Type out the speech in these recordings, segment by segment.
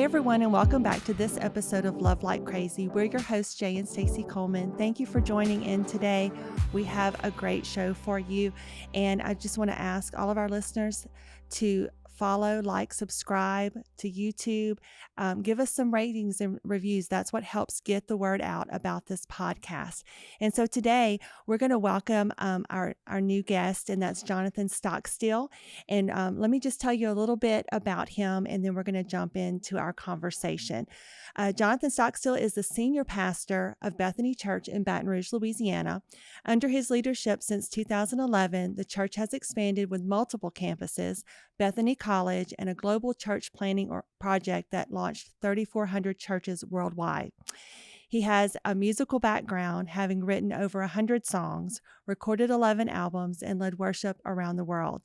everyone, and welcome back to this episode of Love Like Crazy. We're your hosts, Jay and Stacey Coleman. Thank you for joining in today. We have a great show for you, and I just want to ask all of our listeners to follow, like, subscribe to YouTube. Give us some ratings and reviews. That's what helps get the word out about this podcast. And so today we're going to welcome our new guest, and that's Jonathan Stockstill. And let me just tell you a little bit about him, and then we're going to jump into our conversation. Jonathan Stockstill is the senior pastor of Bethany Church in Baton Rouge, Louisiana. Under his leadership since 2011, the church has expanded with multiple campuses, Bethany College, and a global church planning project that launched 3,400 churches worldwide. He has a musical background, having written over 100 songs, recorded 11 albums, and led worship around the world.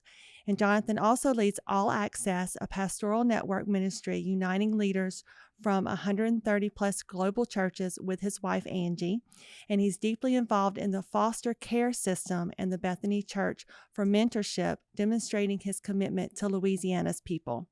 And Jonathan also leads All Access, a pastoral network ministry uniting leaders from 130 plus global churches with his wife, Angie. And he's deeply involved in the foster care system and the Bethany Church for mentorship, demonstrating his commitment to Louisiana's people.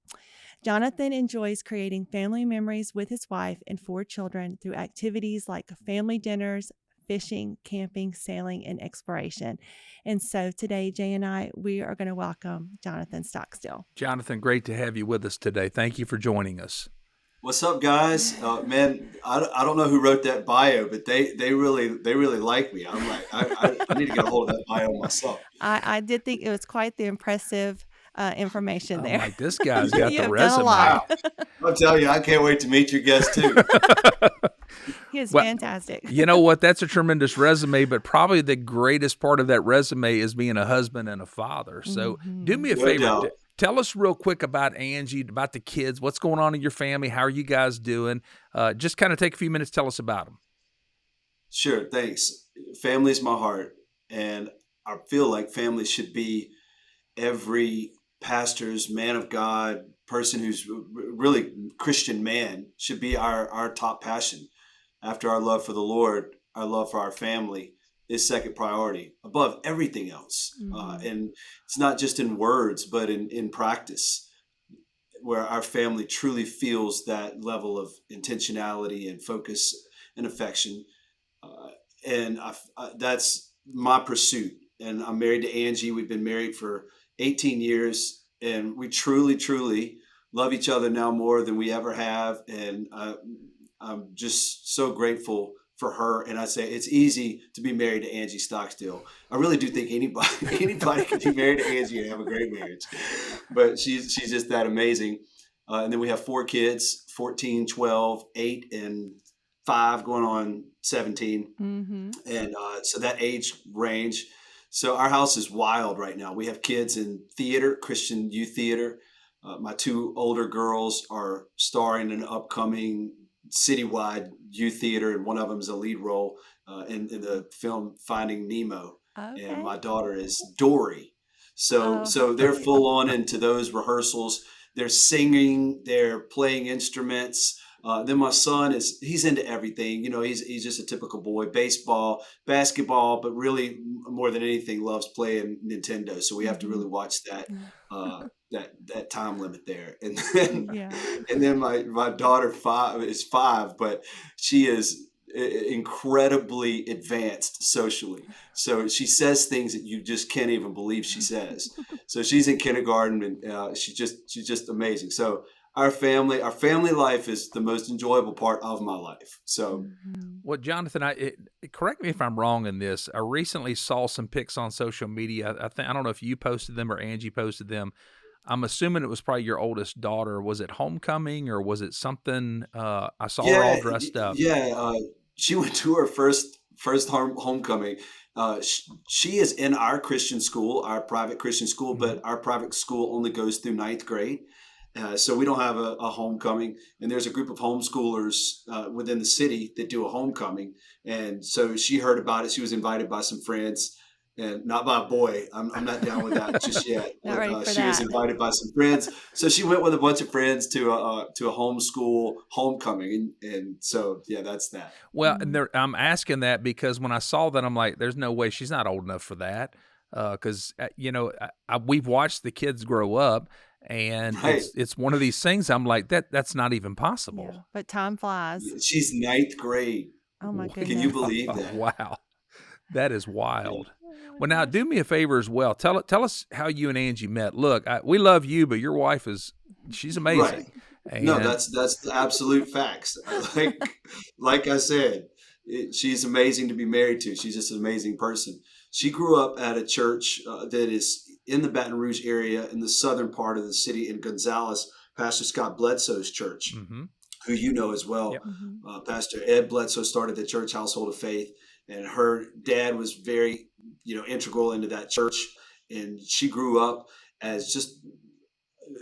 Jonathan enjoys creating family memories with his wife and 4 children through activities like family dinners, fishing, camping, sailing, and exploration. And so today, Jay and I, we are going to welcome Jonathan Stockstill. Jonathan, great to have you with us today. Thank you for joining us. What's up, guys? Man, I don't know who wrote that bio, but they really like me. I'm like, I need to get a hold of that bio myself. I did think it was quite the impressive information there. Like, this guy's got You the have done a resume. lot. Wow. I'll tell you, I can't wait to meet your guest too. He is Well, fantastic. You know what? That's a tremendous resume, but probably the greatest part of that resume is being a husband and a father. So do me a No favor. doubt. Tell us real quick about Angie, about the kids. What's going on in your family? How are you guys doing? Just kind of take a few minutes. Tell us about them. Sure, thanks. Family's my heart, and I feel like family should be every pastor's, man of God, person who's really Christian man should be our top passion. After our love for the Lord, our love for our family is second priority above everything else. And it's not just in words, but in practice, where our family truly feels that level of intentionality and focus and affection. And that's my pursuit. And I'm married to Angie. We've been married for 18 years, and we truly love each other now more than we ever have. And I'm just so grateful for her. And I say it's easy to be married to Angie Stockstill. I really do think anybody can be married to Angie and have a great marriage. But she's just that amazing. And then we have 4 kids, 14, 12, 8, and 5, going on 17. And so that age range. So our house is wild right now. We have kids in theater, Christian youth theater. My 2 older girls are starring in an upcoming citywide youth theater, and one of them is a lead role in the film Finding Nemo. Okay. And my daughter is Dory. So they're full on into those rehearsals. They're singing, they're playing instruments. Then my son he's into everything. You know, he's just a typical boy. Baseball, basketball, but really more than anything loves playing Nintendo. So we have to really watch that that time limit there. And then my daughter is 5, but she is incredibly advanced socially. So she says things that you just can't even believe she says. So she's in kindergarten, and she's just amazing. So our family life is the most enjoyable part of my life. So, well, Jonathan, correct me if I'm wrong in this. I recently saw some pics on social media. I don't know if you posted them or Angie posted them. I'm assuming it was probably your oldest daughter. Was it homecoming or was it something? I saw her all dressed up. Yeah, she went to her first homecoming. She is in our Christian school, our private Christian school, but our private school only goes through 9th grade. So we don't have a homecoming, and there's a group of homeschoolers within the city that do a homecoming. And so she heard about it. She was invited by some friends, and not by a boy. I'm not down with that just yet. Not ready for she that. was invited by some friends. So she went with a bunch of friends to a homeschool homecoming. And so, yeah, that's that. Well, I'm asking that because when I saw that, I'm like, there's no way she's not old enough for that. Because, we've watched the kids grow up. And Right. it's one of these things I'm like, that's not even possible. Yeah. But time flies. She's ninth grade. Oh my Can you goodness. believe that? Wow. That is Yeah. wild. Oh my Well, now gosh. do me a favor as well. Tell us how you and Angie met. Look, we love you, but your wife she's Right. amazing. No, And that's the absolute facts. Like I said, she's amazing to be married to. She's just an amazing person. She grew up at a church that is in the Baton Rouge area in the southern part of the city in Gonzales, Pastor Scott Bledsoe's church, mm-hmm. who you know as well. Yep. Mhm. Pastor Ed Bledsoe started the church Household of Faith, and her dad was very, integral into that church. And she grew up as just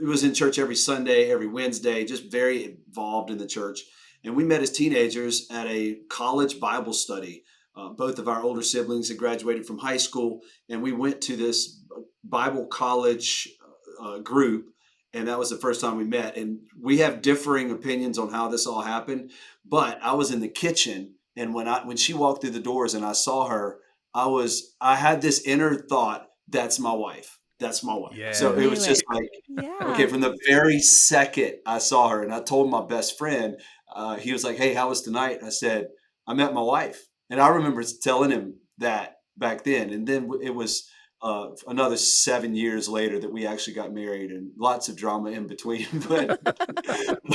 it was in church every Sunday, every Wednesday, just very involved in the church. And we met as teenagers at a college Bible study. Both of our older siblings had graduated from high school, and we went to this Bible college group, and that was the first time we met. And we have differing opinions on how this all happened, but I was in the kitchen, and when she walked through the doors and I saw her, I had this inner thought, that's my wife. That's my wife. You So it Yeah. knew was just it. like, okay, Yeah. from the very second I saw her, and I told my best friend, he was like, "Hey, how was tonight?" I said, "I met my wife," and I remember telling him that back then. And then it was another 7 years later that we actually got married, and lots of drama in between, but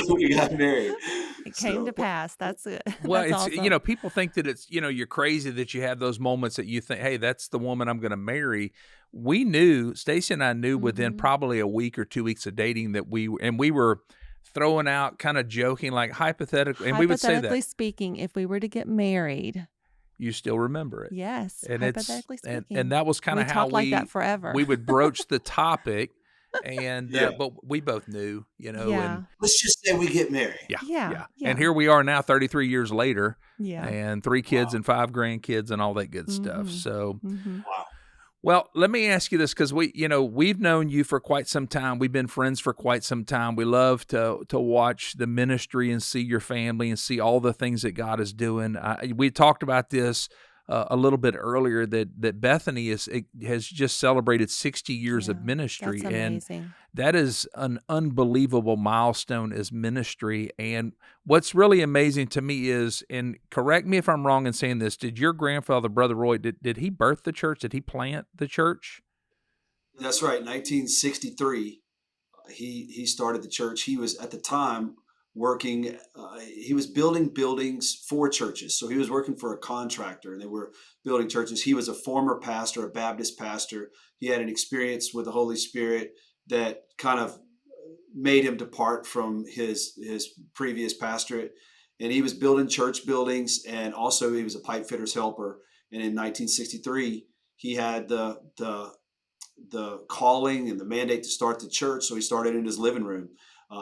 we got married. It came to So pass. That's it. Well, That's it's awesome. people think that it's you're crazy that you have those moments that you think, hey, that's the woman I'm going to marry. We knew, Stacy and I knew within Mhm. probably a week or 2 weeks of dating that we were throwing out kind of joking like hypothetically, and we would say that Hypothetically speaking, if we were to get married, you still remember it, yes, and hypothetically and speaking, that was kind we of how talked like that we forever. we would broach the topic, and yeah, but we both knew, and Yeah. let's just say we get married. yeah, Yeah. yeah. And Yeah. here we are now 33 years later Yeah. and 3 kids Wow, and 5 grandkids and all that good stuff. Mhm. So, Mhm. wow. well, let me ask you this because we've known you for quite some time. We've been friends for quite some time. We love to watch the ministry and see your family and see all the things that God is doing. We talked about this a little bit earlier that Bethany has just celebrated 60 years of Yeah. ministry, That's and amazing. that is an unbelievable milestone as ministry. And what's really amazing to me is, and correct me if I'm wrong in saying this, did your grandfather, Brother Roy, did he birth the church? Did he plant the church? That's right. 1963, he started the church. He was at the time working. He was building buildings for churches. So he was working for a contractor, and they were building churches. He was a former pastor, a Baptist pastor. He had an experience with the Holy Spirit that kind of made him depart from his previous pastorate. And he was building church buildings, and also he was a pipe fitter's helper. And in 1963, he had the calling and the mandate to start the church. So he started in his living room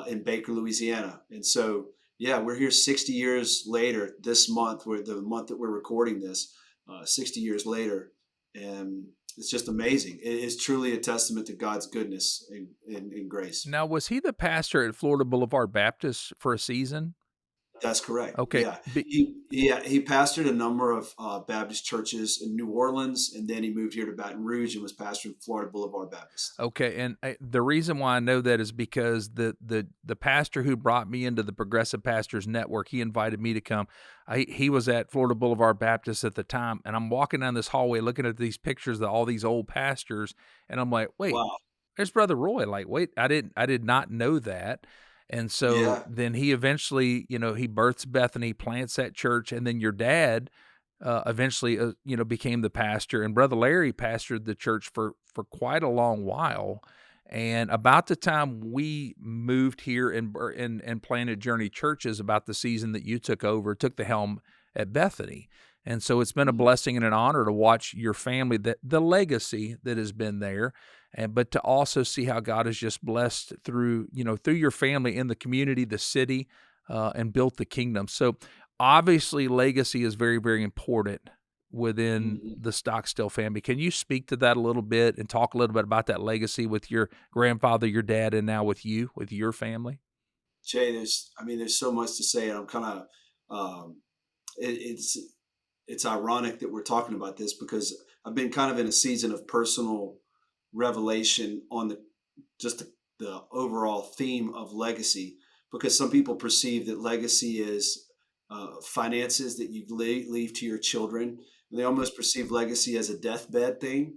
in Baker, Louisiana. And so, yeah, we're here 60 years later this month, the month that we're recording this, 60 years later. And it's just amazing. It is truly a testament to God's goodness and grace. Now, was he the pastor at Florida Boulevard Baptist for a season? That's correct. Okay. Yeah, he pastored a number of Baptist churches in New Orleans, and then he moved here to Baton Rouge and was pastoring Florida Boulevard Baptist. Okay, and the reason why I know that is because the pastor who brought me into the Progressive Pastors Network, he invited me to come. He was at Florida Boulevard Baptist at the time, and I'm walking down this hallway looking at these pictures of all these old pastors, and I'm like, wait, Wow. there's Brother Roy. Like, wait, I did not know that. And so Yeah. then he eventually, he births Bethany, plants that church, and then your dad eventually, became the pastor, and Brother Larry pastored the church for quite a long while. And about the time we moved here and planted Journey Churches, about the season that you took the helm at Bethany. And so it's been a blessing and an honor to watch your family, the legacy that has been there, but to also see how God has just blessed through your family in the community, the city, and built the kingdom. So obviously legacy is very, very important within Mhm. the Stockstill family. Can you speak to that a little bit and talk a little bit about that legacy with your grandfather, your dad, and now with you, with your family? Jay, there's so much to say, and I'm kind of, it's ironic that we're talking about this because I've been kind of in a season of personal revelation on just the the overall theme of legacy, because some people perceive that legacy is finances that you leave to your children. And they almost perceive legacy as a deathbed thing.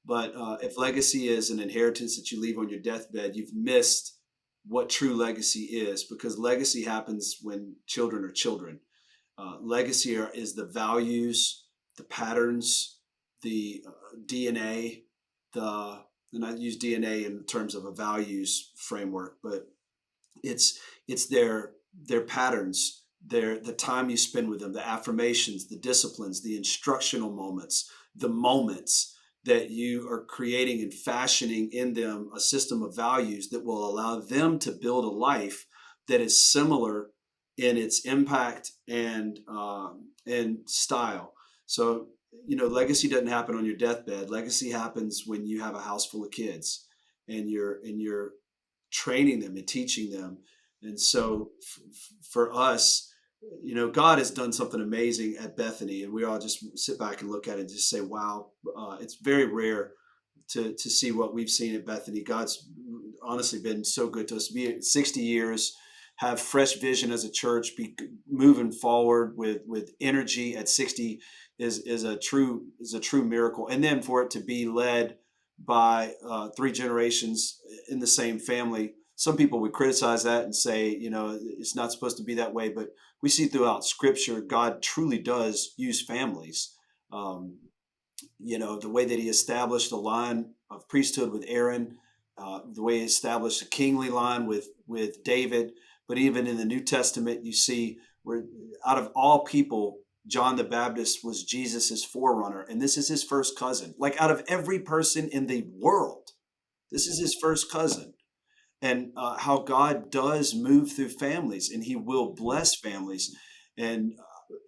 But if legacy is an inheritance that you leave on your deathbed, you've missed what true legacy is, because legacy happens when children are children. Legacy is the values, the patterns, the DNA, and I use DNA in terms of a values framework, but it's their patterns, the time you spend with them, the affirmations, the disciplines, the instructional moments, the moments that you are creating and fashioning in them a system of values that will allow them to build a life that is similar in its impact and style. So, legacy doesn't happen on your deathbed. Legacy happens when you have a house full of kids, and you're training them and teaching them. And so for us, God has done something amazing at Bethany, and we all just sit back and look at it and just say, wow, it's very rare to see what we've seen at Bethany. God's honestly been so good to us. Be at 60 years, have fresh vision as a church, be moving forward with energy at 60 is a true miracle. And then for it to be led by 3 generations in the same family. Some people would criticize that and say, it's not supposed to be that way, but we see throughout Scripture, God truly does use families. The way that He established the line of priesthood with Aaron, the way He established a kingly line with David. But even in the New Testament, you see where out of all people, John the Baptist was Jesus's forerunner, and this is his first cousin. Like out of every person in the world, this is his first cousin. And how God does move through families, and He will bless families. And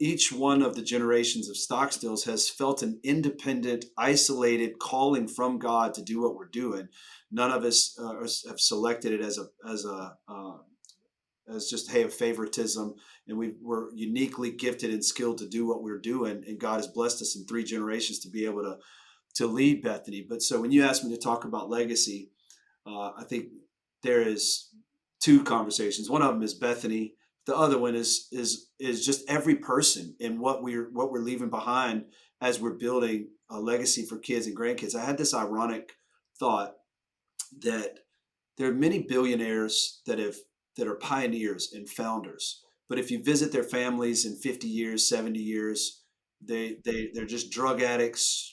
each one of the generations of Stockstills has felt an independent, isolated calling from God to do what we're doing. None of us have selected it as just, hey, a favoritism, and we're uniquely gifted and skilled to do what we're doing. And God has blessed us in 3 generations to be able to lead Bethany. But so when you ask me to talk about legacy, I think there is 2 conversations. One of them is Bethany. The other one is just every person and what we're leaving behind as we're building a legacy for kids and grandkids. I had this ironic thought that there are many billionaires that are pioneers and founders, but if you visit their families in 50 years, 70 years, they're just drug addicts,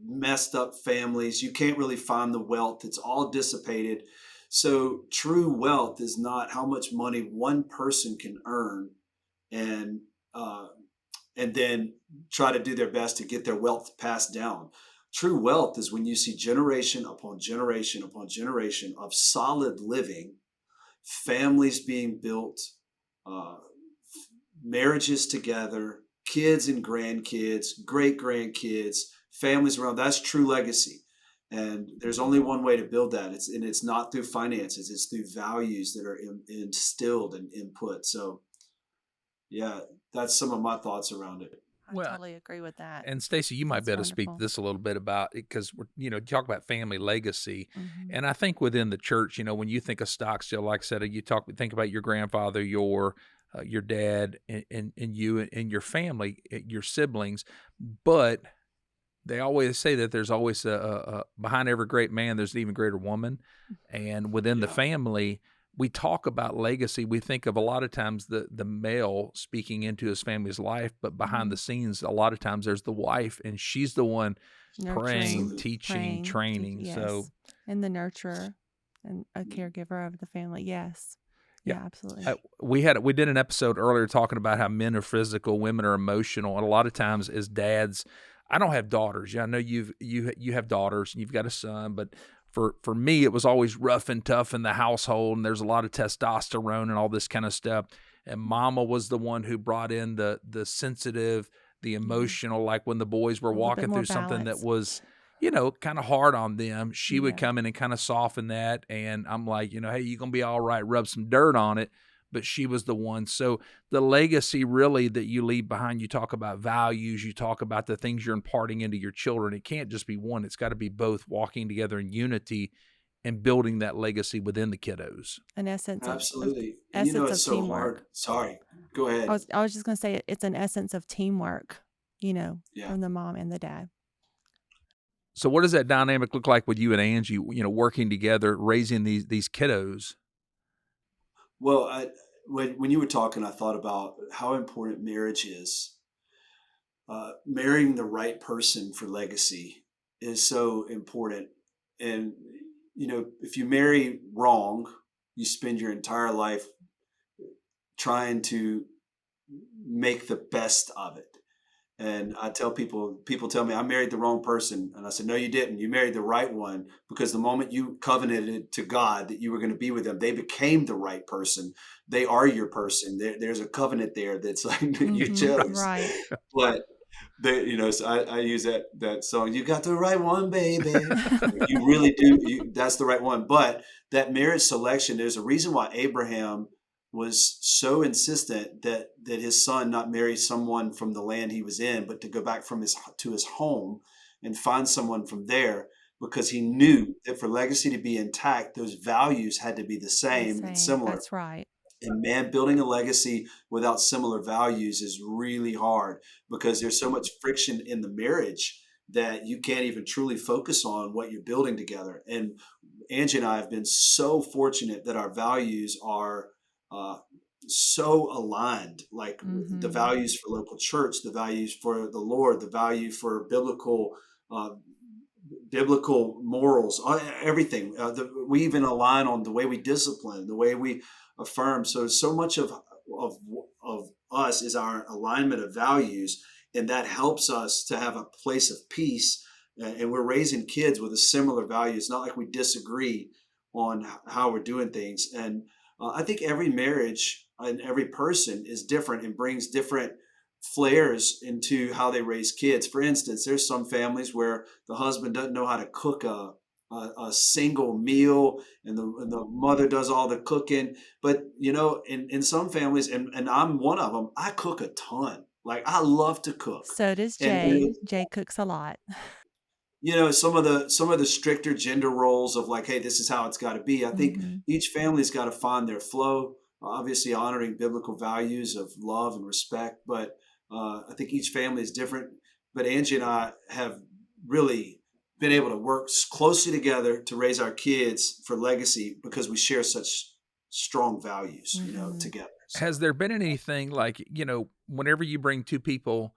messed up families. You can't really find the wealth. It's all dissipated. So true wealth is not how much money one person can earn and then try to do their best to get their wealth passed down. True wealth is when you see generation upon generation upon generation of solid living, families being built, marriages together, kids and grandkids, great grandkids, families around. That's true legacy. And there's only one way to build that. It's not through finances. It's through values that are instilled and input. So, yeah, that's some of my thoughts around it. I Well, totally agree with that. And Stacy, you might That's be able to speak to wonderful. this a little bit about it, because we're, talk about family legacy. Mhm. And I think within the church, when you think of Stockstill, like I said, think about your grandfather, your dad, and you and your family, your siblings. But they always say that there's always a behind every great man, there's an even greater woman. And within the Yeah. family, we talk about legacy. We think of a lot of times the male speaking into his family's life, but behind the scenes, a lot of times there's the wife, and she's the one praying, Absolutely. teaching, training. Yes. So, And the nurturer and a caregiver of the family. Yes. Yeah. Yeah, absolutely. we did an episode earlier talking about how men are physical, women are emotional, and a lot of times as dads, I don't have daughters. Yeah, I know you have daughters and you've got a son, but for me, it was always rough and tough in the household, and there's a lot of testosterone and all this kind of stuff. And Mama was the one who brought in the sensitive, the emotional. Like when the boys were A little bit walking more through something that balance. was, kind of hard on them, she would Yeah. come in and kind of soften that. And I'm like, hey, you're gonna be all right. Rub some dirt on it. But she was the one. So the legacy really that you leave behind, you talk about values, you talk about the things you're imparting into your children. It can't just be one. It's got to be both, walking together in unity and building that legacy within the kiddos. An essence of Absolutely. And it's so teamwork. hard. Sorry, go I ahead. was just going to say it's an essence of teamwork, Yeah. from the mom and the dad. So what does that dynamic look like with you and Angie, working together, raising these kiddos? Well, when you were talking, I thought about how important marriage is. Marrying the right person for legacy is so important. And, if you marry wrong, you spend your entire life trying to make the best of it. And I tell people tell me I married the wrong person. And I said, no, you didn't. You married the right one, because the moment you covenanted to God that you were going to be with them, they became the right person. They are your person. There's a covenant there that's like you chose. Right. But so I use that song. You got the right one, baby. You really do. That's the right one. But that marriage selection, there's a reason why Abraham was so insistent that his son not marry someone from the land he was in, but to go back to his home and find someone from there, because he knew that for legacy to be intact, those values had to be the same and similar. That's right. And man, building a legacy without similar values is really hard, because there's so much friction in the marriage that you can't even truly focus on what you're building together. And Angie and I have been so fortunate that our values are so aligned, like the values for local church, the values for the Lord, the value for biblical morals, everything. We even align on the way we discipline, the way we affirm. So much of us is our alignment of values, and that helps us to have a place of peace. And we're raising kids with a similar value. It's not like we disagree on how we're doing things. And I think every marriage and every person is different and brings different flares into how they raise kids. For instance, there's some families where the husband doesn't know how to cook a single meal, and the mother does all the cooking. But in some families, and I'm one of them, I cook a ton. Like, I love to cook. So does Jay. Jay cooks a lot. Some of the stricter gender roles of like, hey, this is how it's got to be. I think each family's got to find their flow, obviously honoring biblical values of love and respect. But I think each family is different. But Angie and I have really been able to work closely together to raise our kids for legacy, because we share such strong values, together. So. Has there been anything like, whenever you bring two people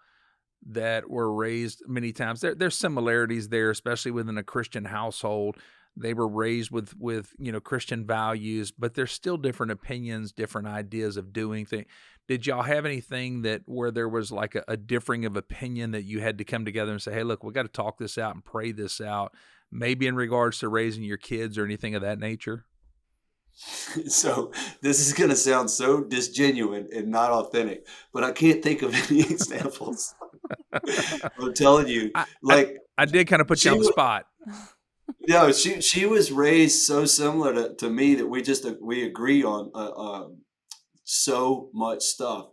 that were raised many times, there's similarities there, especially within a Christian household. They were raised with Christian values, but there's still different opinions, different ideas of doing things. Did y'all have anything where there was like a differing of opinion that you had to come together and say, hey, look, we got to talk this out and pray this out, maybe in regards to raising your kids or anything of that nature? So this is going to sound so disgenuine and not authentic, but I can't think of any examples. I'm telling you, I did kind of put you on the spot. No, she was raised so similar to me that we agree on so much stuff.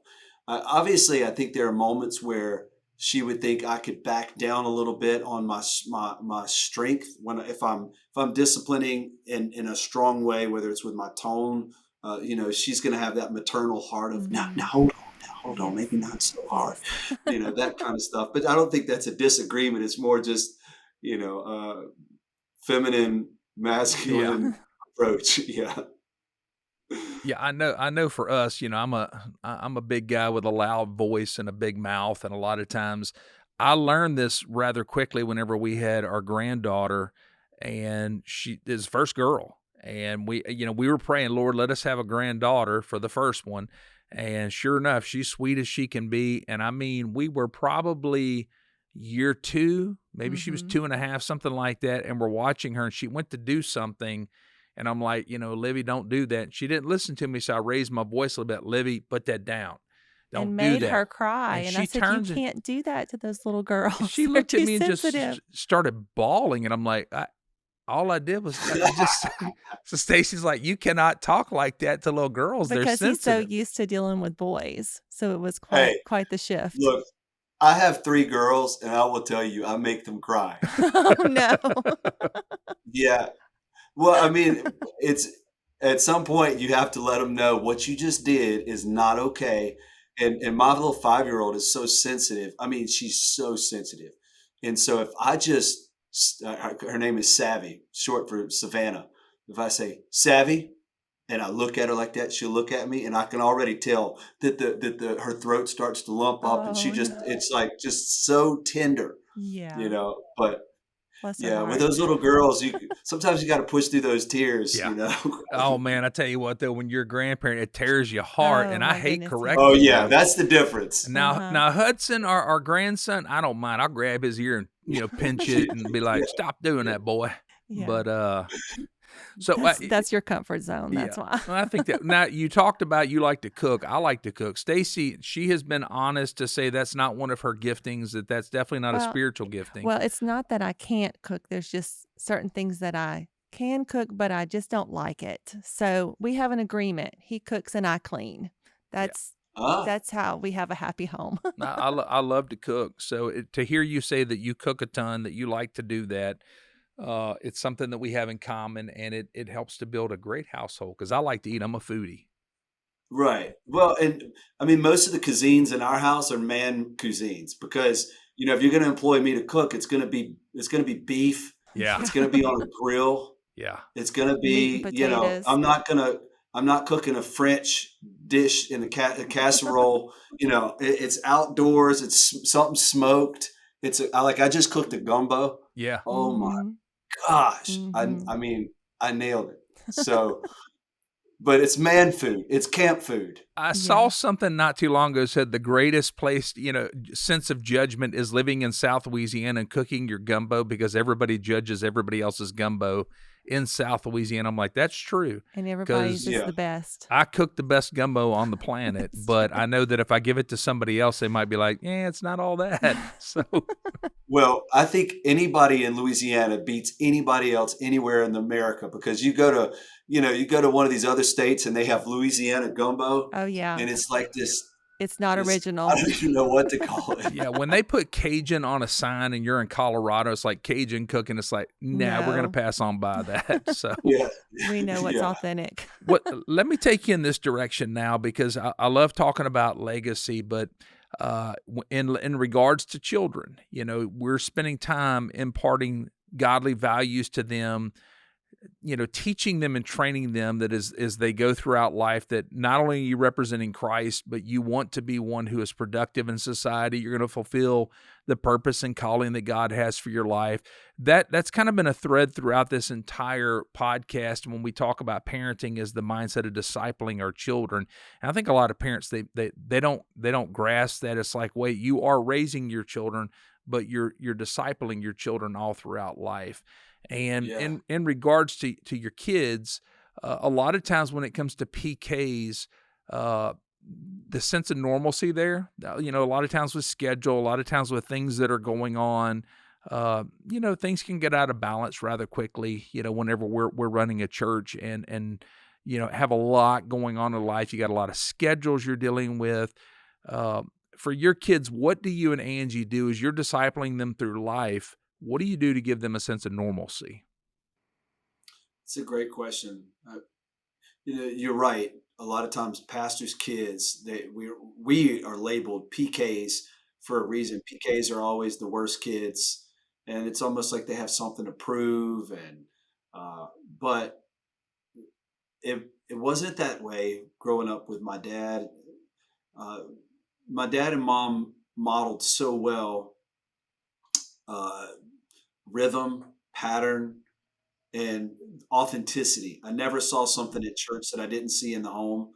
Obviously, I think there are moments where she would think I could back down a little bit on my strength if I'm disciplining in a strong way, whether it's with my tone. She's going to have that maternal heart of now hold on, maybe not so hard, that kind of stuff. But I don't think that's a disagreement. It's more just feminine, masculine approach. Yeah. Yeah, I know for us, I'm a big guy with a loud voice and a big mouth. And a lot of times I learned this rather quickly whenever we had our granddaughter, and she is first girl. And we were praying, Lord, let us have a granddaughter for the first one. And sure enough, she's sweet as she can be. And I mean, we were probably year 2, maybe she was 2.5, something like that. And we're watching her, and she went to do something. And I'm like, Livy, don't do that. She didn't listen to me, so I raised my voice a little bit. Livy, put that down. Don't and do that. made her cry. And I said, you can't do that to those little girls. She looked at me and just started bawling. And I'm like, all I did was just. So Stacy's like, you cannot talk like that to little girls. Because they're sensitive. He's so used to dealing with boys. So it was quite the shift. Look, I have 3 girls, and I will tell you, I make them cry. Oh, no. Yeah. Well, I mean, it's at some point you have to let them know what you just did is not okay. And my little 5-year-old is so sensitive. I mean, she's so sensitive. And so if I just her name is Savvy, short for Savannah. If I say Savvy and I look at her like that, she'll look at me and I can already tell that the her throat starts to lump up and she Oh, just no. it's like just so tender, Yeah. but Bless her yeah, with heart. those little girls, sometimes you got to push through those tears, Yeah. Oh man, I tell you what though, when you're a grandparent, it tears your heart, Oh and I my hate goodness, yes. Oh correcting yeah, them. that's the difference. Now, Uh-huh. now Hudson, our grandson, I don't mind. I'll grab his ear and pinch it and be Yeah, like, "Stop doing yeah. that, boy." Yeah. But so That's your comfort zone. yeah, That's why. well, I think that now you talked about you like to cook. I like to cook. Stacy, she has been honest to say that's not one of her giftings. That's definitely not a Well, spiritual gifting. well, it's not that I can't cook. There's just certain things that I can cook, but I just don't like it. So we have an agreement. He cooks and I clean. Yeah. That's Ah, that's how we have a happy home. I love to cook. So to hear you say that you cook a ton, that you like to do that, it's something that we have in common, and it helps to build a great household because I like to eat. I'm a foodie. right. Well, and I mean, most of the cuisines in our house are man cuisines because if you're going to employ me to cook, it's going to be beef, Yeah, it's going to be on a grill, yeah. it's going to Meat and be potatoes. I'm not cooking a French dish in a casserole. It's outdoors. It's something smoked. I just cooked a gumbo. Yeah. Oh my Mhm. gosh. Mhm. I mean, I nailed it. So, but it's man food. It's camp food. I saw Yeah. something not too long ago said the greatest place, sense of judgment is living in South Louisiana and cooking your gumbo because everybody judges everybody else's gumbo in South Louisiana. I'm like, that's true And everybody's because is Yeah. the best. I cook the best gumbo on the planet, It's but true. I know that if I give it to somebody else, they might be like, yeah, it's not all that. So, Well, I think anybody in Louisiana beats anybody else anywhere in America because you go to one of these other states and they have Louisiana gumbo Oh, yeah. and it's like this It's not I original. don't even know what to call it. yeah, when they put Cajun on a sign and you're in Colorado, it's like Cajun cooking. It's like, nah, we're going to No. pass on by that. So, Yeah. We know what's Yeah. authentic. let me take you in this direction now because I love talking about legacy, but in regards to children, we're spending time imparting godly values to them, teaching them and training them that as they go throughout life, that not only are you representing Christ, but you want to be one who is productive in society. You're going to fulfill the purpose and calling that God has for your life. That's kind of been a thread throughout this entire podcast when we talk about parenting, is the mindset of discipling our children. And I think a lot of parents they don't grasp that. It's like, wait, you are raising your children, but you're discipling your children all throughout life. And Yeah. in regards to your kids, a lot of times when it comes to PKs, the sense of normalcy there, a lot of times with schedule, a lot of times with things that are going on, things can get out of balance rather quickly. Whenever we're running a church and have a lot going on in life, you got a lot of schedules you're dealing with. For your kids, what do you and Angie do as you're discipling them through life? What do you do to give them a sense of normalcy? It's a great question. You're right. A lot of times, pastors' kids, we are labeled PKs for a reason. PKs are always the worst kids, and it's almost like they have something to prove. But it wasn't that way growing up with my dad. Uh, my dad and mom modeled so well uh, rhythm, pattern, and authenticity. I never saw something at church that I didn't see in the home.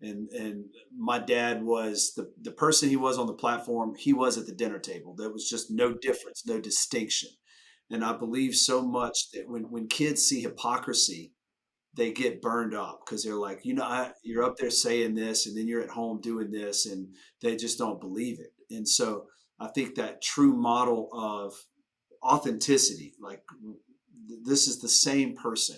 And my dad was the person he was on the platform, he was at the dinner table. There was just no difference, no distinction. And I believe so much that when kids see hypocrisy, they get burned up because they're like, you're up there saying this, and then you're at home doing this, and they just don't believe it. And so I think that true model of authenticity, like this is the same person,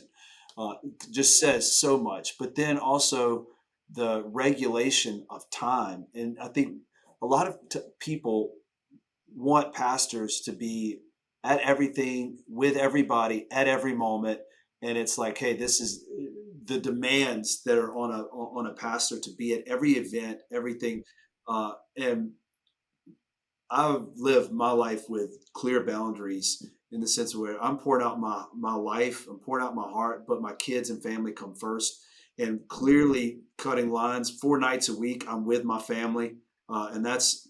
uh, just says so much. But then also the regulation of time, and I think a lot of people want pastors to be at everything with everybody at every moment, and it's like, hey, this is the demands that are on a pastor to be at every event, everything, and I've lived my life with clear boundaries in the sense where I'm pouring out my life, I'm pouring out my heart, but my kids and family come first. And clearly cutting lines 4 nights a week, I'm with my family, and that's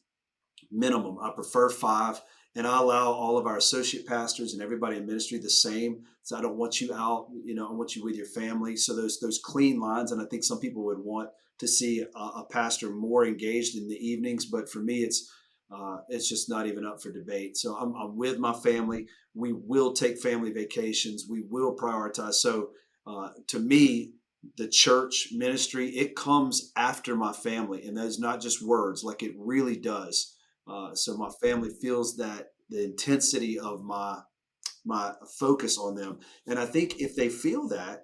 minimum. I prefer 5, and I allow all of our associate pastors and everybody in ministry the same. So I don't want you out, I want you with your family. So those clean lines, and I think some people would want to see a pastor more engaged in the evenings, but for me, it's just not even up for debate. So I'm with my family. We will take family vacations. We will prioritize. So to me, the church ministry, it comes after my family, and that's not just words, like it really does. So my family feels that the intensity of my focus on them, and I think if they feel that,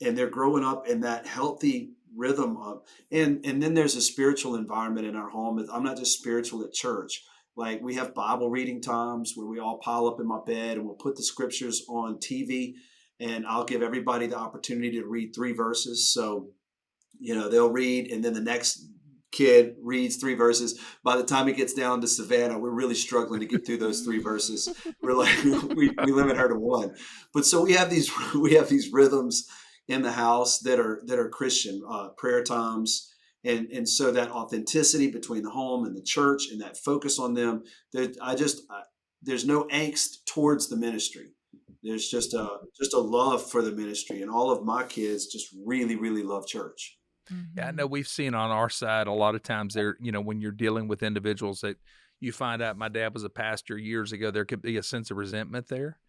and they're growing up in that healthy rhythm of, and then there's a spiritual environment in our home. I'm not just spiritual at church. Like we have Bible reading times where we all pile up in my bed and we'll put the scriptures on TV, and I'll give everybody the opportunity to read 3 verses. So they'll read, and then the next kid reads 3 verses. By the time it gets down to Savannah, we're really struggling to get through those 3 verses. We're like, we limit her to 1. But so we have these rhythms in the house that are Christian, prayer times. And so that authenticity between the home and the church and that focus on them, there's no angst towards the ministry. There's just a love for the ministry, and all of my kids just really, really love church. Yeah, I know we've seen on our side a lot of times there, when you're dealing with individuals that you find out my dad was a pastor years ago, there could be a sense of resentment there.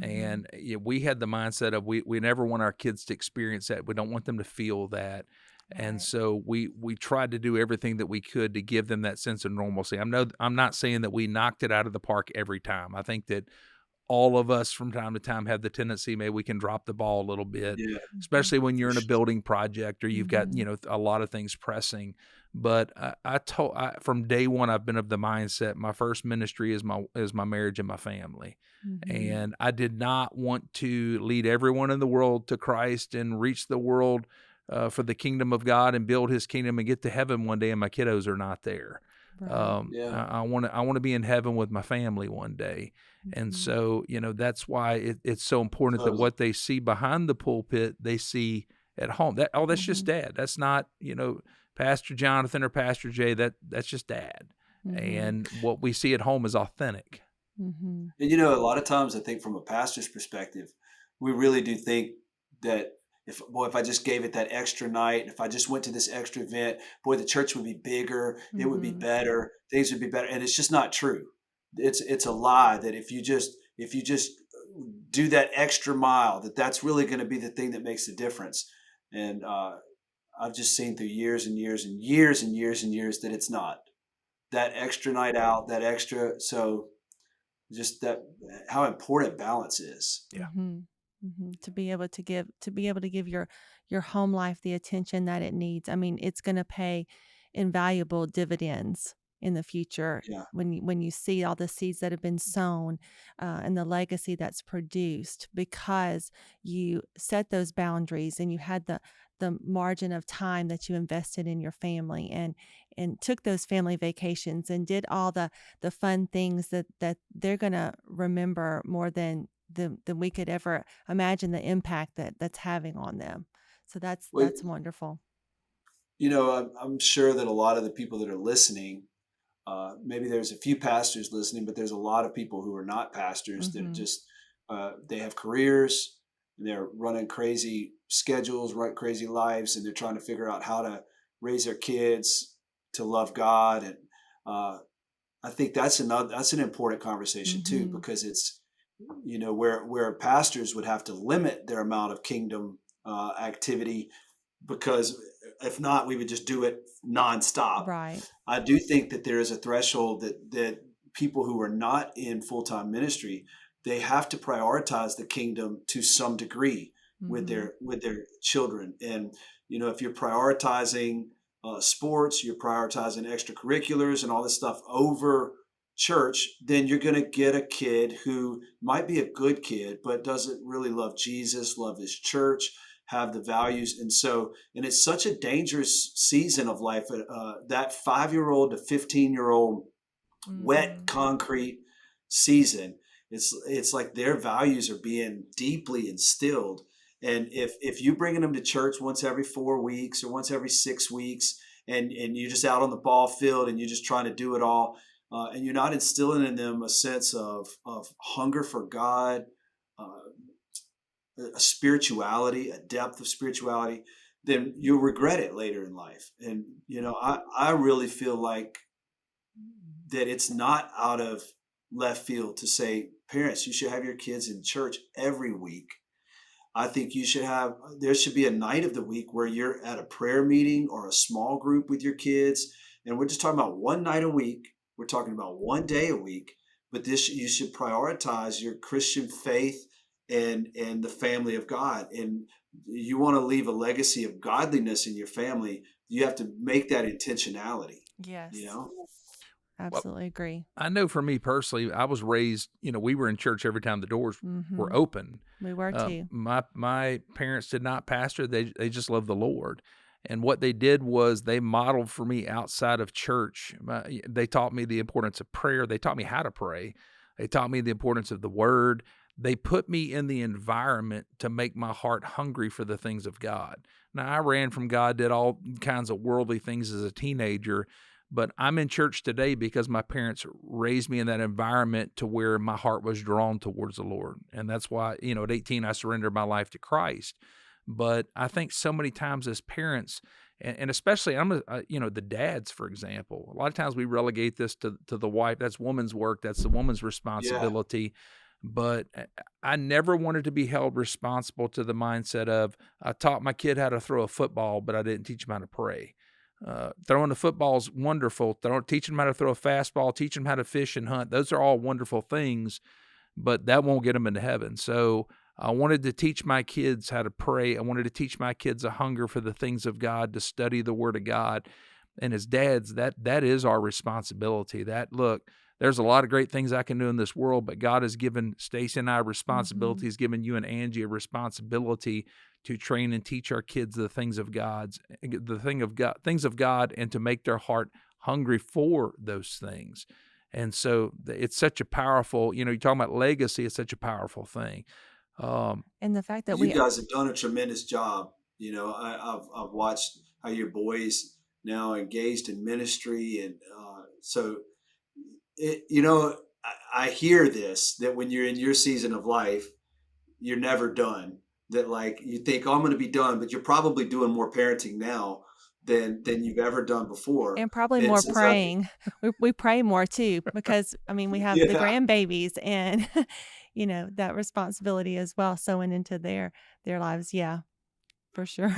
And we had the mindset of we never want our kids to experience that. We don't want them to feel that. And so we tried to do everything that we could to give them that sense of normalcy. I'm not saying that we knocked it out of the park every time. I think that all of us from time to time have the tendency maybe we can drop the ball a little bit, Yeah, especially when you're in a sure. building project or you've got, a lot of things pressing. But from day one, I've been of the mindset, my first ministry is my marriage and my family. And I did not want to lead everyone in the world to Christ and reach the world for the kingdom of God and build his kingdom and get to heaven one day, and my kiddos are not there. Yeah. I want to be in heaven with my family one day. And so, that's why it's so important that Totally. what they see behind the pulpit, they see at home. That's just dad. That's not, Pastor Jonathan or Pastor Jay. That's just dad. And what we see at home is authentic. And a lot of times I think from a pastor's perspective, we really do think that if I just gave it that extra night, if I just went to this extra event, boy, the church would be bigger, it would be better, things would be better. And it's just not true. It's a lie that if you just do that extra mile, that's really going to be the thing that makes the difference. And I've just seen through years and years and years and years and years that it's not. That extra night out, that extra, so just that how important balance is. Yeah. To be able to give your home life the attention that it needs. I mean, it's going to pay invaluable dividends in the future Yeah. when you see all the seeds that have been sown and the legacy that's produced because you set those boundaries and you had the margin of time that you invested in your family and took those family vacations and did all the fun things that they're going to remember more than we could ever imagine the impact that's having on them. So that's Well, wonderful. I'm sure that a lot of the people that are listening, maybe there's a few pastors listening, but there's a lot of people who are not pastors that just they have careers, and they're running crazy schedules, right, crazy lives, and they're trying to figure out how to raise their kids to love God. And I think that's an important conversation too, because it's where pastors would have to limit their amount of kingdom activity, because if not, we would just do it nonstop. Right. I do think that there is a threshold that people who are not in full-time ministry, they have to prioritize the kingdom to some degree with their children. And if you're prioritizing sports, you're prioritizing extracurriculars and all this stuff over church, then you're going to get a kid who might be a good kid, but doesn't really love Jesus, love his church, have the values. And it's such a dangerous season of life. That 5-year-old to 15-year-old wet Mm-hmm. concrete season, it's like their values are being deeply instilled. And if you bringing them to church once every 4 weeks or once every 6 weeks, and you're just out on the ball field and you're just trying to do it all, and you're not instilling in them a sense of hunger for God, a spirituality, a depth of spirituality, then you'll regret it later in life. And I really feel like that it's not out of left field to say, parents, you should have your kids in church every week. I think there should be a night of the week where you're at a prayer meeting or a small group with your kids. And we're just talking about one night a week. We're talking about one day a week, but you should prioritize your Christian faith and the family of God. And you want to leave a legacy of godliness in your family. You have to make that intentionality, you Yes, know? Well, absolutely agree. I know for me personally, I was raised, we were in church every time the doors Mm-hmm. were open. We were too. My parents did not pastor; they just loved the Lord, and what they did was they modeled for me outside of church. They taught me the importance of prayer. They taught me how to pray. They taught me the importance of the Word. They put me in the environment to make my heart hungry for the things of God. Now, I ran from God, did all kinds of worldly things as a teenager, but I'm in church today because my parents raised me in that environment to where my heart was drawn towards the Lord. And that's why, at 18, I surrendered my life to Christ. But I think so many times as parents, and especially the dads, for example, a lot of times we relegate this to the wife. That's woman's work. That's the woman's Yeah. responsibility. But I never wanted to be held responsible to the mindset of, I taught my kid how to throw a football, but I didn't teach him how to pray. Throwing the football is wonderful. Teaching them how to throw a fastball, teaching them how to fish and hunt. Those are all wonderful things, but that won't get them into heaven. So I wanted to teach my kids how to pray. I wanted to teach my kids a hunger for the things of God, to study the Word of God. And as dads, that is our responsibility. Look, there's a lot of great things I can do in this world, but God has given Stacy and I a responsibility. Mm-hmm. He's given you and Angie a responsibility to train and teach our kids the things of things of God, and to make their heart hungry for those things. And so it's such a powerful, you're talking about legacy. It's such a powerful thing. And the fact that You we, guys have done a tremendous job. I've watched how your boys now engaged in ministry, and so I hear this, that when you're in your season of life, you're never done. That, like, you think, oh, I'm going to be done, but you're probably doing more parenting now than you've ever done before. and probably And more since I think, praying. We pray more too, because I mean we have the yeah, grandbabies, and that responsibility as well, sewing into their lives. Yeah, for sure.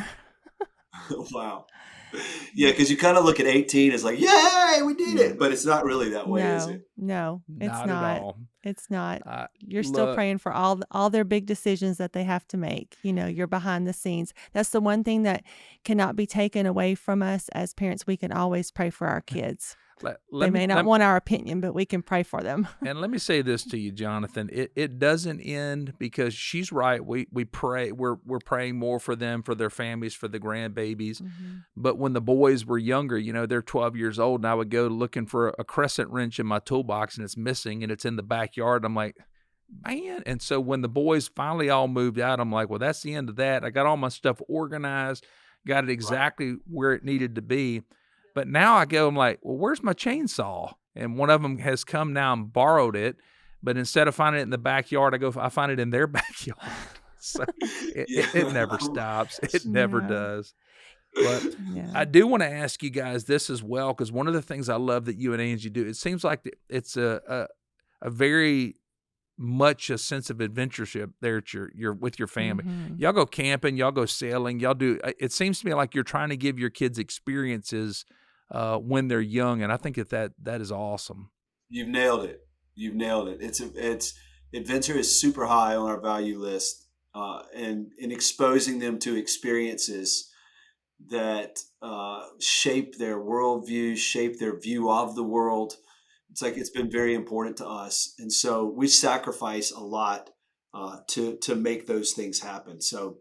wow, yeah, because you kind of look at 18 as like, yay, we did Yeah. it, but it's not really that way, is No, it? no, it's Not at not. all. It's not. You're still Look, praying for all their big decisions that they have to make. You're behind the scenes. That's the one thing that cannot be taken away from us as parents. We can always pray for our kids. let, They let me may not let, want our opinion, but we can pray for them. And let me say this to you, Jonathan. It doesn't end, because she's right. We pray. We're praying more for them, for their families, for the grandbabies. Mm-hmm. But when the boys were younger, they're 12 years old, and I would go looking for a crescent wrench in my toolbox, and it's missing, and it's in the backyard. I'm like, man. And so when the boys finally all moved out, I'm like, well, that's the end of that. I got all my stuff organized, got it Right. exactly where it needed to be. But now I go, I'm like, well, where's my chainsaw? And one of them has come now and borrowed it. But instead of finding it in the backyard, I find it in their backyard. So it Yeah. never stops. It never Yeah. does. But Yeah. I do want to ask you guys this as well, because one of the things I love that you and Angie do, it seems like it's a very much a sense of adventureship there at you're with your family. Mm-hmm. Y'all go camping, y'all go sailing, y'all do. It seems to me like you're trying to give your kids experiences when they're young, and I think that is awesome. You've nailed it. You've nailed it. It's adventure is super high on our value list, and in exposing them to experiences that shape their worldview, shape their view of the world. it's been very important to us, and so we sacrifice a lot to make those things happen. So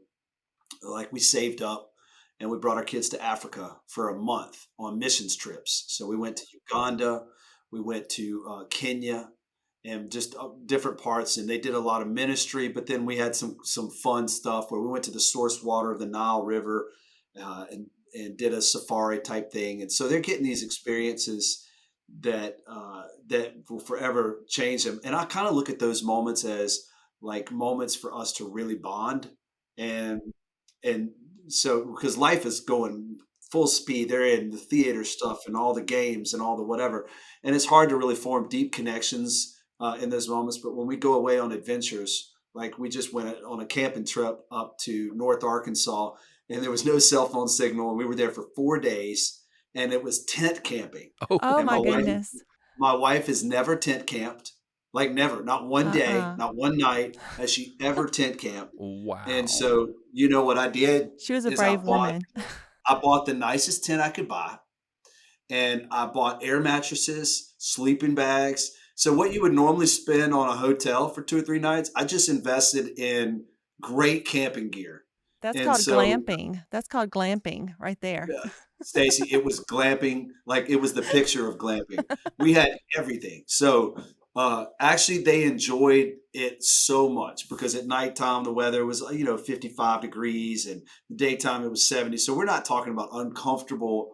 like we saved up and we brought our kids to Africa for a month on missions trips. So we went to Uganda, we went to Kenya, and just different parts. And they did a lot of ministry. But then we had some fun stuff where we went to the source water of the Nile River and did a safari type thing. And so they're getting these experiences that will forever change them. And I kind of look at those moments as like moments for us to really bond and and so because life is going full speed, they're in the theater stuff and all the games and all the whatever, and it's hard to really form deep connections in those moments. But when we go away on adventures, like we just went on a camping trip up to North Arkansas, and there was no cell phone signal, and we were there for 4 days, and it was tent camping. Oh, Oh And my goodness. my wife has never tent camped, like never, not one day, Uh-uh. not one night has she ever tent camped. And wow. so, you know what I did She was a is brave woman. I bought the nicest tent I could buy, and I bought air mattresses, sleeping bags. So what you would normally spend on a hotel for 2 or 3 nights, I just invested in great camping gear. That's And called so glamping. That's called glamping right there. yeah, Stacy, it was glamping, like it was the picture of glamping. We had everything. So actually they enjoyed it so much because at nighttime the weather was 55 degrees and the daytime it was 70. So we're not talking about uncomfortable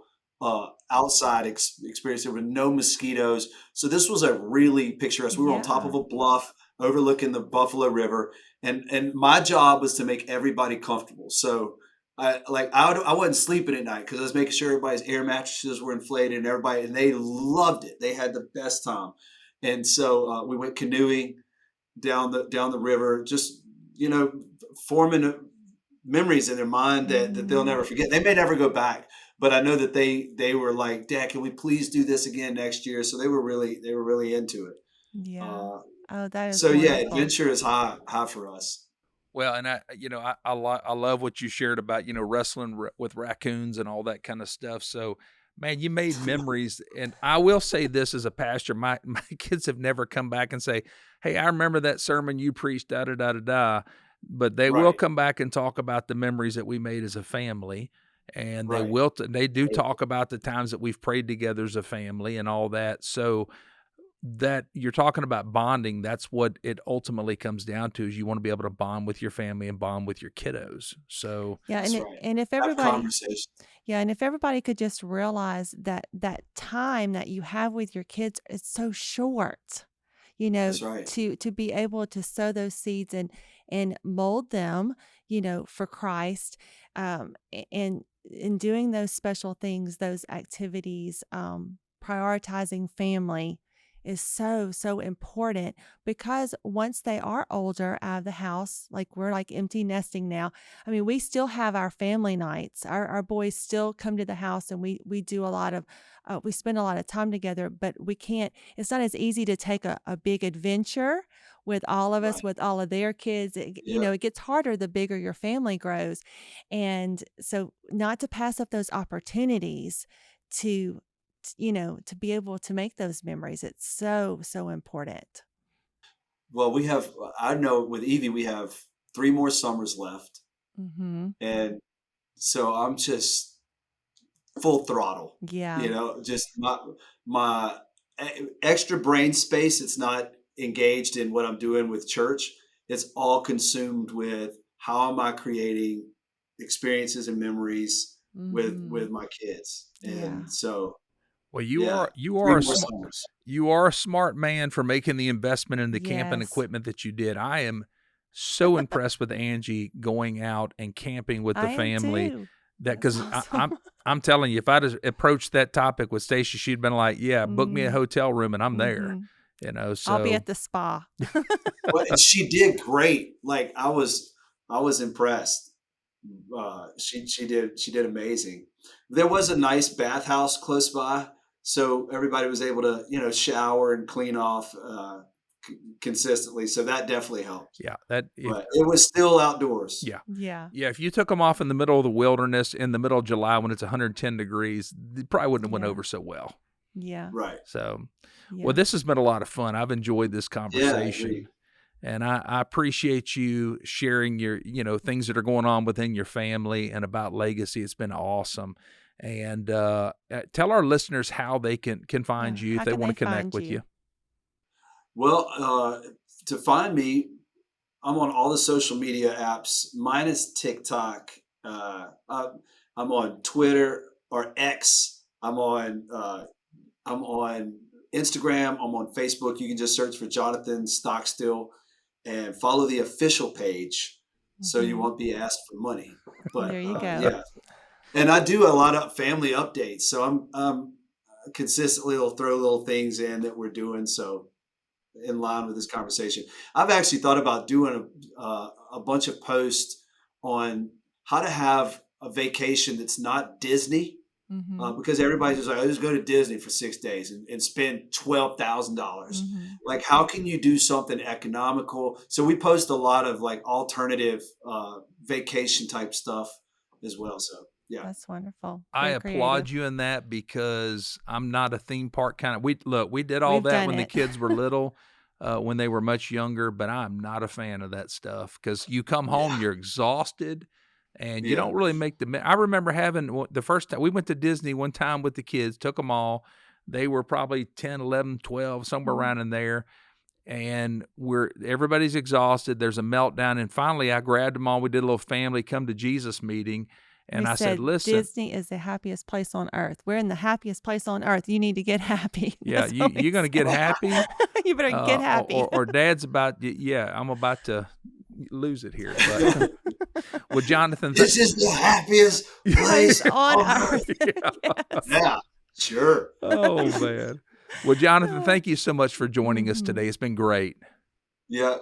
outside experience. There were no mosquitoes. So this was a really picturesque. We were on top Yeah. of a bluff overlooking the Buffalo River, and my job was to make everybody comfortable. So I wasn't sleeping at night because I was making sure everybody's air mattresses were inflated and they loved it. They had the best time. And so we went canoeing down the river, just forming memories in their mind that they'll Mhm. never forget. They may never go back, but I know that they were like, "Dad, can we please do this again next year?" So they were really into it. Yeah. Uh, Oh, that is so yeah, wonderful. adventure is high for us. Well, and I love what you shared about wrestling with raccoons and all that kind of stuff. So, man, you made memories, and I will say this as a pastor, my my kids have never come back and say, "Hey, I remember that sermon you preached." Da da da da da. But they will Right, come back and talk about the memories that we made as a family, and right. they do talk about the times that we've prayed together as a family and all that. So that you're talking about bonding, that's what it ultimately comes down to is you want to be able to bond with your family and bond with your kiddos. So, Yeah, That's right. and if Have everybody conversations. yeah, and if everybody could just realize that that time that you have with your kids is so short, That's right. to be able to sow those seeds and mold them, for Christ, and in doing those special things, those activities, prioritizing family is so so important because once they are older out of the house, like we're like empty nesting now. I mean, we still have our family nights. Our boys still come to the house, and we do a lot of we spend a lot of time together, but we can't it's not as easy to take a big adventure with all of us, Right. with all of their kids. Yep. It gets harder the bigger your family grows. And so not to pass up those opportunities to, to be able to make those memories. It's so, so important. Well, I know with Evie, we have 3 more summers left. Mhm. And so I'm just full throttle, Yeah. just my extra brain space. It's not engaged in what I'm doing with church. It's all consumed with how am I creating experiences and memories with Mhm. my kids. Yeah. And so, well, yeah, 3 more smart summers. you are a smart man for making the investment in the camping Yes. equipment that you did. I am so impressed with Angie going out and camping with the I am family too. that That's because awesome. I'm telling you, if I'd have approached that topic with Stacia, she'd been like, "Yeah, book me a Mhm. hotel room and I'm there." Mhm. I'll be So at the spa. Well, and she did great. Like I was impressed. She did amazing. There was a nice bathhouse close by, so everybody was able to shower and clean off consistently. So that definitely helped. yeah, that if But it was still outdoors. yeah. Yeah. Yeah, if you took them off in the middle of the wilderness in the middle of July when it's 110 degrees, it probably wouldn't have went Yeah. over so well. Yeah. Right. So, Yeah. well, this has been a lot of fun. I've enjoyed this Yeah, I conversation. agree. And I appreciate you sharing your, things that are going on within your family and about legacy. It's been awesome. And tell our listeners how they can find you How if they can want they to connect find with you. Well, to find me, I'm on all the social media apps minus TikTok. I'm on Twitter or X. I'm on Instagram. I'm on Facebook. You can just search for Jonathan Stockstill and follow the official page, so you Mhm. won't be asked for money. But There you go. yeah, and I do a lot of family updates. So I'm consistently will throw little things in that we're doing. So in line with this conversation, I've actually thought about doing a bunch of posts on how to have a vacation that's not Disney. Mhm. Because everybody's just like, I just go to Disney for 6 days and spend $12,000. Mhm. Like, how can you do something economical? So we post a lot of like alternative vacation type stuff as well. So yeah, That's wonderful. I Very applaud creative. you in that because I'm not a theme park kind of. We did all We've that done when the it. kids were little, when they were much younger. But I'm not a fan of that stuff because you come home, yeah, you're exhausted, and you yeah. don't really make the. I remember having the first time we went to Disney one time with the kids, took them all. They were probably 10, 11, 12, somewhere Mhm. around in there. And everybody's exhausted. There's a meltdown. And finally, I grabbed them all. We did a little family come to Jesus meeting. We And I said, said listen, Disney is the happiest place on earth. We're in the happiest place on earth. You need to get happy. yeah, That's what we you're going to get said. happy. You better get happy. Or dad's I'm about to lose it here. But well, Jonathan, This is the happiest place On on earth. earth. Yes. Yeah, sure. oh man. Well, Jonathan, thank you so much for joining us Mhm. today. It's been great. Yeah.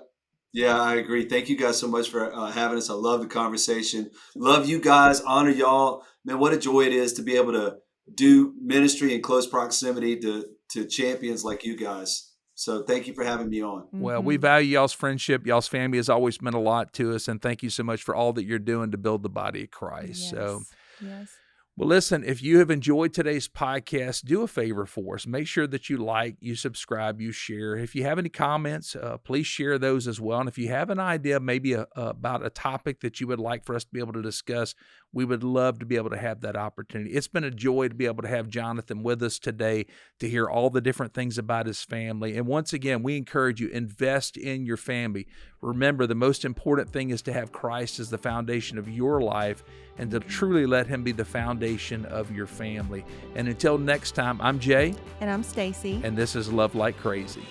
Yeah, I agree. Thank you guys so much for having us. I love the conversation. Love you guys. Honor y'all. Man, what a joy it is to be able to do ministry in close proximity to champions like you guys. So thank you for having me on. Well, we Mhm. value y'all's friendship. Y'all's family has always meant a lot to us. And thank you so much for all that you're doing to build the body of Christ. So, Yes. Yes. well, listen, if you have enjoyed today's podcast, do a favor for us. Make sure that you like, you subscribe, you share. If you have any comments, please share those as well. And if you have an idea, maybe about a topic that you would like for us to be able to discuss, we would love to be able to have that opportunity. It's been a joy to be able to have Jonathan with us today to hear all the different things about his family. And once again, we encourage you, invest in your family. Remember, the most important thing is to have Christ as the foundation of your life and to truly let him be the foundation of your family. And until next time, I'm Jay. And I'm Stacy. And this is Love Like Crazy.